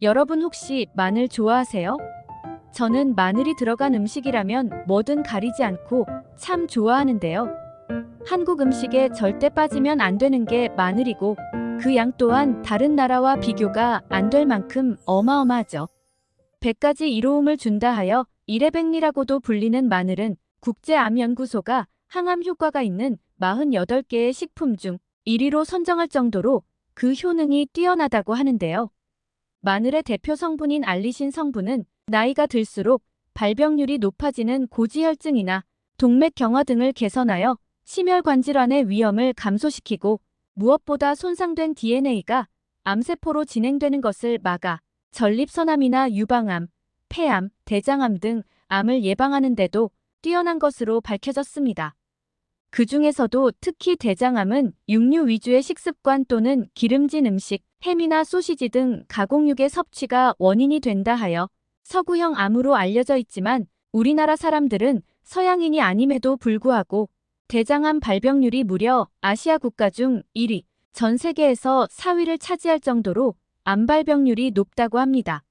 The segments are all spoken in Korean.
여러분 혹시 마늘 좋아하세요? 저는 마늘이 들어간 음식이라면 뭐든 가리지 않고 참 좋아하는데요. 한국 음식에 절대 빠지면 안 되는 게 마늘이고 그 양 또한 다른 나라와 비교가 안 될 만큼 어마어마하죠. 100가지 이로움을 준다 하여 이래백리라고도 불리는 마늘은 국제암연구소가 항암 효과가 있는 48개의 식품 중 1위로 선정할 정도로 그 효능이 뛰어나다고 하는데요. 마늘의 대표 성분인 알리신 성분은 나이가 들수록 발병률이 높아지는 고지혈증이나 동맥경화 등을 개선하여 심혈관질환의 위험을 감소시키고 무엇보다 손상된 DNA가 암세포로 진행되는 것을 막아 전립선암이나 유방암, 폐암, 대장암 등 암을 예방하는 데도 뛰어난 것으로 밝혀졌습니다. 그 중에서도 특히 대장암은 육류 위주의 식습관 또는 기름진 음식, 햄이나 소시지 등 가공육의 섭취가 원인이 된다 하여 서구형 암으로 알려져 있지만 우리나라 사람들은 서양인이 아님에도 불구하고 대장암 발병률이 무려 아시아 국가 중 1위, 전 세계에서 4위를 차지할 정도로 암 발병률이 높다고 합니다.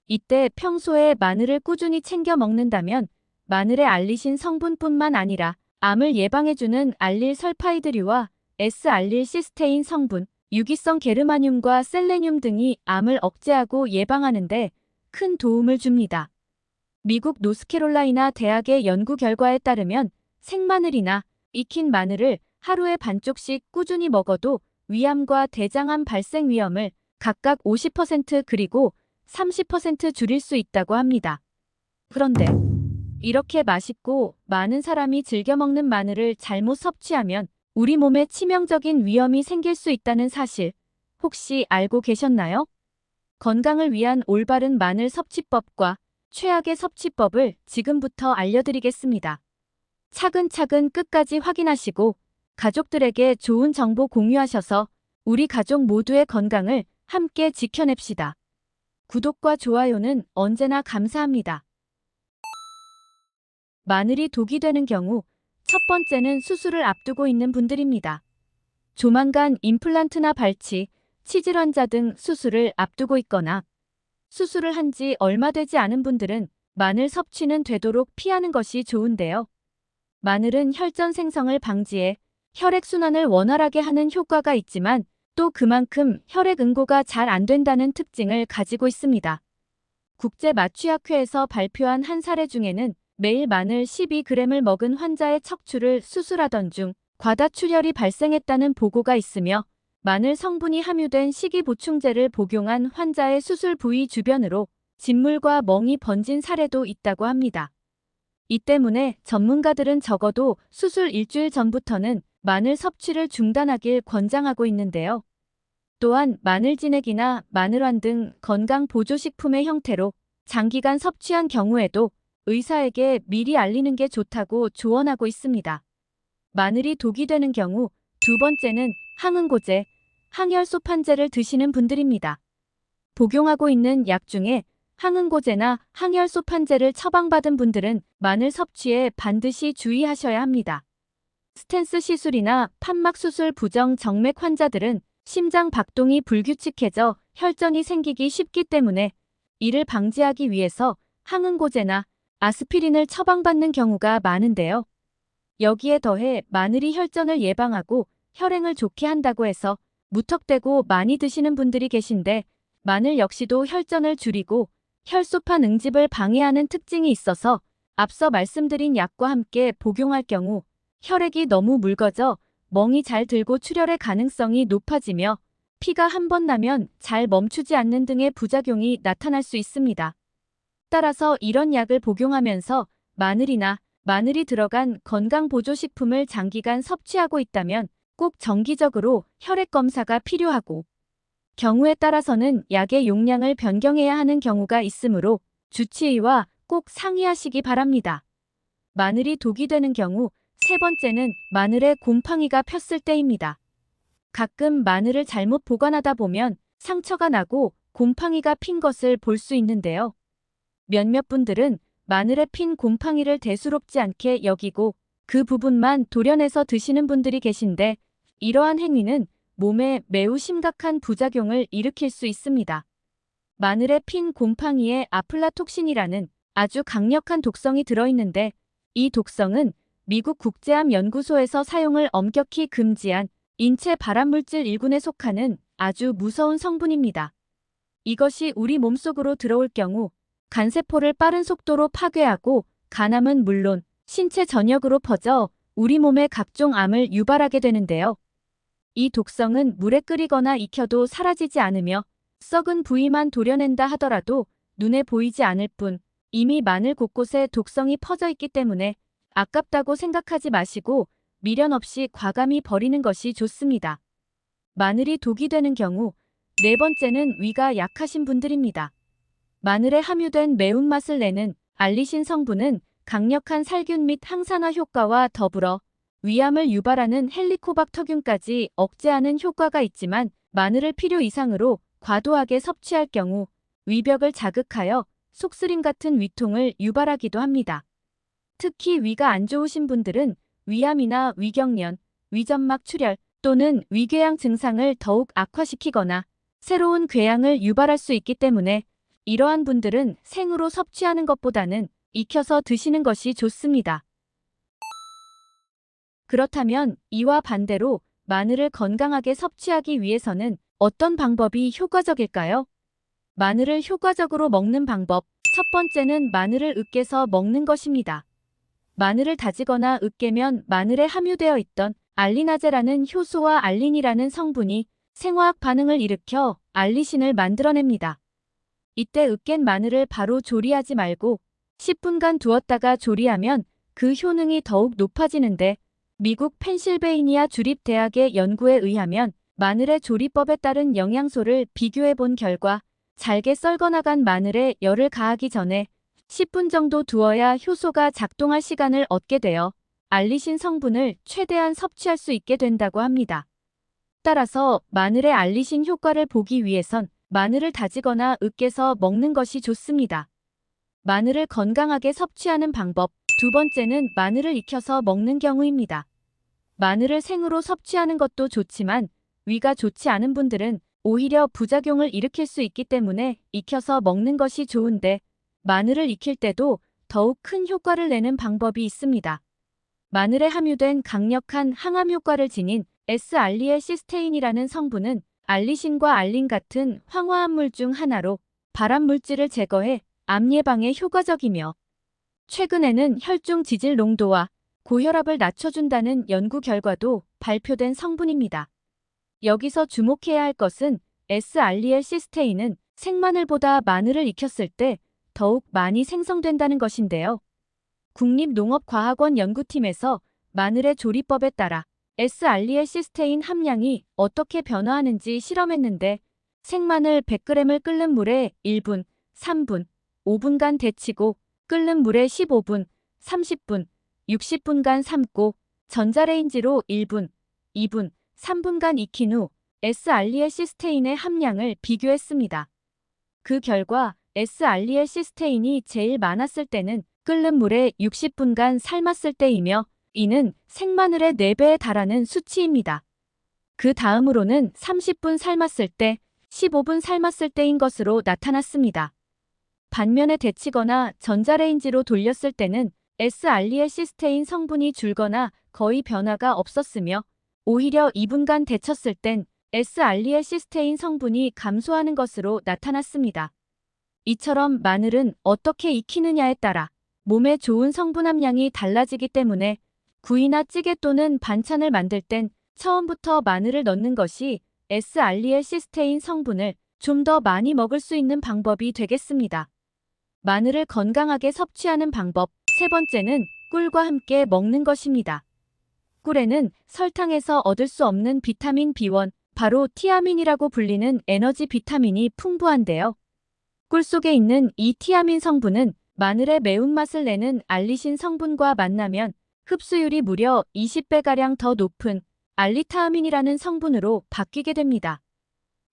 이때 평소에 마늘을 꾸준히 챙겨 먹는다면 마늘의 알리신 성분뿐만 아니라 암을 예방해주는 알릴설파이드류와 S알릴시스테인 성분, 유기성 게르마늄과 셀레늄 등이 암을 억제하고 예방하는 데 큰 도움을 줍니다. 미국 노스캐롤라이나 대학의 연구 결과에 따르면 생마늘이나 익힌 마늘을 하루에 반쪽씩 꾸준히 먹어도 위암과 대장암 발생 위험을 각각 50% 그리고 30% 줄일 수 있다고 합니다. 그런데 이렇게 맛있고 많은 사람이 즐겨 먹는 마늘을 잘못 섭취하면 우리 몸에 치명적인 위험이 생길 수 있다는 사실 혹시 알고 계셨나요? 건강을 위한 올바른 마늘 섭취법과 최악의 섭취법을 지금부터 알려드리겠습니다. 차근차근 끝까지 확인하시고 가족들에게 좋은 정보 공유하셔서 우리 가족 모두의 건강을 함께 지켜냅시다. 구독과 좋아요는 언제나 감사합니다. 마늘이 독이 되는 경우 첫 번째는 수술을 앞두고 있는 분들입니다. 조만간 임플란트나 발치, 치질 환자 등 수술을 앞두고 있거나 수술을 한 지 얼마 되지 않은 분들은 마늘 섭취는 되도록 피하는 것이 좋은데요. 마늘은 혈전 생성을 방지해 혈액순환을 원활하게 하는 효과가 있지만 또 그만큼 혈액 응고가 잘 안 된다는 특징을 가지고 있습니다. 국제마취학회에서 발표한 한 사례 중에는 매일 마늘 12g을 먹은 환자의 척추를 수술하던 중 과다출혈이 발생했다는 보고가 있으며 마늘 성분이 함유된 식이보충제를 복용한 환자의 수술 부위 주변으로 진물과 멍이 번진 사례도 있다고 합니다. 이 때문에 전문가들은 적어도 수술 일주일 전부터는 마늘 섭취를 중단하길 권장하고 있는데요. 또한 마늘 진액이나 마늘환 등 건강 보조식품의 형태로 장기간 섭취한 경우에도 의사에게 미리 알리는 게 좋다고 조언하고 있습니다. 마늘이 독이 되는 경우 두 번째는 항응고제, 항혈소판제를 드시는 분들입니다. 복용하고 있는 약 중에 항응고제나 항혈소판제를 처방받은 분들은 마늘 섭취에 반드시 주의하셔야 합니다. 스텐스 시술이나 판막 수술 부정 정맥 환자들은 심장 박동이 불규칙해져 혈전이 생기기 쉽기 때문에 이를 방지하기 위해서 항응고제나 아스피린을 처방받는 경우가 많은데요. 여기에 더해 마늘이 혈전을 예방하고 혈행을 좋게 한다고 해서 무턱대고 많이 드시는 분들이 계신데 마늘 역시도 혈전을 줄이고 혈소판 응집을 방해하는 특징이 있어서 앞서 말씀드린 약과 함께 복용할 경우 혈액이 너무 묽어져 멍이 잘 들고 출혈의 가능성이 높아지며 피가 한 번 나면 잘 멈추지 않는 등의 부작용이 나타날 수 있습니다. 따라서 이런 약을 복용하면서 마늘이 들어간 건강보조식품을 장기간 섭취하고 있다면 꼭 정기적으로 혈액 검사가 필요하고 경우에 따라서는 약의 용량을 변경해야 하는 경우가 있으므로 주치의와 꼭 상의하시기 바랍니다. 마늘이 독이 되는 경우 세 번째는 마늘에 곰팡이가 폈을 때입니다. 가끔 마늘을 잘못 보관하다 보면 상처가 나고 곰팡이가 핀 것을 볼 수 있는데요. 몇몇 분들은 마늘에 핀 곰팡이를 대수롭지 않게 여기고 그 부분만 도려내서 드시는 분들이 계신데 이러한 행위는 몸에 매우 심각한 부작용을 일으킬 수 있습니다. 마늘의 핀 곰팡이에 아플라톡신이라는 아주 강력한 독성이 들어있는데 이 독성은 미국 국제암 연구소에서 사용을 엄격히 금지한 인체 발암물질 1군에 속하는 아주 무서운 성분입니다. 이것이 우리 몸속으로 들어올 경우 간세포를 빠른 속도로 파괴하고 간암은 물론 신체 전역으로 퍼져 우리 몸에 각종 암을 유발하게 되는데요. 이 독성은 물에 끓이거나 익혀도 사라지지 않으며 썩은 부위만 도려낸다 하더라도 눈에 보이지 않을 뿐 이미 마늘 곳곳에 독성이 퍼져 있기 때문에 아깝다고 생각하지 마시고 미련 없이 과감히 버리는 것이 좋습니다. 마늘이 독이 되는 경우 네 번째는 위가 약하신 분들입니다. 마늘에 함유된 매운맛을 내는 알리신 성분은 강력한 살균 및 항산화 효과와 더불어 위암을 유발하는 헬리코박터균까지 억제하는 효과가 있지만 마늘을 필요 이상으로 과도하게 섭취할 경우 위벽을 자극하여 속쓰림 같은 위통을 유발하기도 합니다. 특히 위가 안 좋으신 분들은 위암이나 위경련, 위점막 출혈 또는 위궤양 증상을 더욱 악화시키거나 새로운 궤양을 유발할 수 있기 때문에 이러한 분들은 생으로 섭취하는 것보다는 익혀서 드시는 것이 좋습니다. 그렇다면 이와 반대로 마늘을 건강하게 섭취하기 위해서는 어떤 방법이 효과적일까요? 마늘을 효과적으로 먹는 방법. 첫 번째는 마늘을 으깨서 먹는 것입니다. 마늘을 다지거나 으깨면 마늘에 함유되어 있던 알리나제라는 효소와 알린이라는 성분이 생화학 반응을 일으켜 알리신을 만들어냅니다. 이때 으깬 마늘을 바로 조리하지 말고 10분간 두었다가 조리하면 그 효능이 더욱 높아지는데 미국 펜실베이니아 주립대학의 연구에 의하면 마늘의 조리법에 따른 영양소를 비교해 본 결과 잘게 썰거나간 마늘에 열을 가하기 전에 10분 정도 두어야 효소가 작동할 시간을 얻게 되어 알리신 성분을 최대한 섭취할 수 있게 된다고 합니다. 따라서 마늘의 알리신 효과를 보기 위해선 마늘을 다지거나 으깨서 먹는 것이 좋습니다. 마늘을 건강하게 섭취하는 방법. 두 번째는 마늘을 익혀서 먹는 경우입니다. 마늘을 생으로 섭취하는 것도 좋지만 위가 좋지 않은 분들은 오히려 부작용을 일으킬 수 있기 때문에 익혀서 먹는 것이 좋은데 마늘을 익힐 때도 더욱 큰 효과를 내는 방법이 있습니다. 마늘에 함유된 강력한 항암 효과를 지닌 S알리엘시스테인이라는 성분은 알리신과 알린 같은 황화합물 중 하나로 발암물질을 제거해 암 예방에 효과적이며 최근에는 혈중 지질 농도와 고혈압을 낮춰준다는 연구 결과도 발표된 성분입니다. 여기서 주목해야 할 것은 S알리엘시스테인은 생마늘보다 마늘을 익혔을 때 더욱 많이 생성된다는 것인데요. 국립농업과학원 연구팀에서 마늘의 조리법에 따라 S알리엘시스테인 함량이 어떻게 변화하는지 실험했는데 생마늘 100g을 끓는 물에 1분, 3분, 5분간 데치고 끓는 물에 15분, 30분, 60분간 삶고 전자레인지로 1분, 2분, 3분간 익힌 후 S알리엘시스테인의 함량을 비교했습니다. 그 결과 S알리엘시스테인이 제일 많았을 때는 끓는 물에 60분간 삶았을 때이며 이는 생마늘의 4배에 달하는 수치입니다. 그 다음으로는 30분 삶았을 때, 15분 삶았을 때인 것으로 나타났습니다. 반면에 데치거나 전자레인지로 돌렸을 때는 S알리엘시스테인 성분이 줄거나 거의 변화가 없었으며 오히려 2분간 데쳤을 땐 S알리엘시스테인 성분이 감소하는 것으로 나타났습니다. 이처럼 마늘은 어떻게 익히느냐에 따라 몸에 좋은 성분 함량이 달라지기 때문에 구이나 찌개 또는 반찬을 만들 땐 처음부터 마늘을 넣는 것이 S알리엘시스테인 성분을 좀 더 많이 먹을 수 있는 방법이 되겠습니다. 마늘을 건강하게 섭취하는 방법. 세 번째는 꿀과 함께 먹는 것입니다. 꿀에는 설탕에서 얻을 수 없는 비타민 B1, 바로 티아민이라고 불리는 에너지 비타민이 풍부한데요. 꿀 속에 있는 이 티아민 성분은 마늘의 매운맛을 내는 알리신 성분과 만나면 흡수율이 무려 20배가량 더 높은 알리타아민이라는 성분으로 바뀌게 됩니다.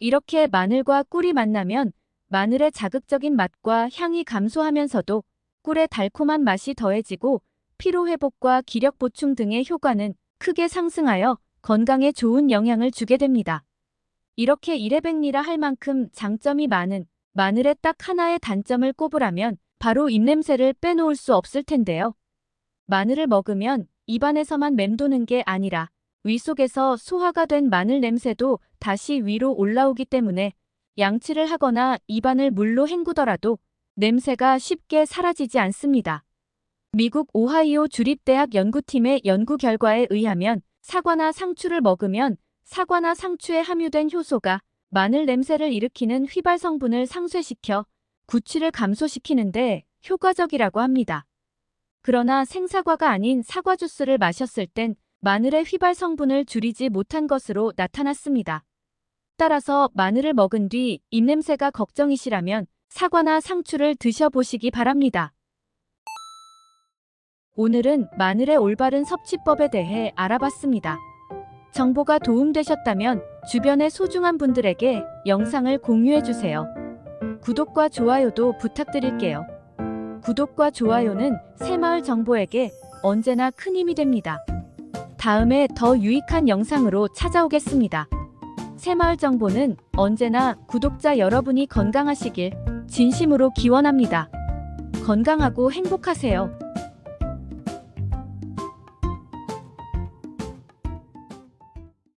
이렇게 마늘과 꿀이 만나면 마늘의 자극적인 맛과 향이 감소하면서도 꿀의 달콤한 맛이 더해지고 피로회복과 기력 보충 등의 효과는 크게 상승하여 건강에 좋은 영향을 주게 됩니다. 이렇게 이래백리라 할 만큼 장점이 많은 마늘에 딱 하나의 단점을 꼽으라면 바로 입냄새를 빼놓을 수 없을 텐데요. 마늘을 먹으면 입안에서만 맴도는 게 아니라 위 속에서 소화가 된 마늘 냄새도 다시 위로 올라오기 때문에 양치를 하거나 입안을 물로 헹구더라도 냄새가 쉽게 사라지지 않습니다. 미국 오하이오 주립대학 연구팀의 연구 결과에 의하면 사과나 상추를 먹으면 사과나 상추에 함유된 효소가 마늘 냄새를 일으키는 휘발 성분을 상쇄시켜 구취를 감소시키는데 효과적이라고 합니다. 그러나 생사과가 아닌 사과 주스를 마셨을 땐 마늘의 휘발 성분을 줄이지 못한 것으로 나타났습니다. 따라서 마늘을 먹은 뒤 입냄새가 걱정이시라면 사과나 상추를 드셔보시기 바랍니다. 오늘은 마늘의 올바른 섭취법에 대해 알아봤습니다. 정보가 도움되셨다면 주변의 소중한 분들에게 영상을 공유해주세요. 구독과 좋아요도 부탁드릴게요. 구독과 좋아요는 새마을 정보에게 언제나 큰 힘이 됩니다. 다음에 더 유익한 영상으로 찾아오겠습니다. 새마을 정보는 언제나 구독자 여러분이 건강하시길 진심으로 기원합니다. 건강하고 행복하세요.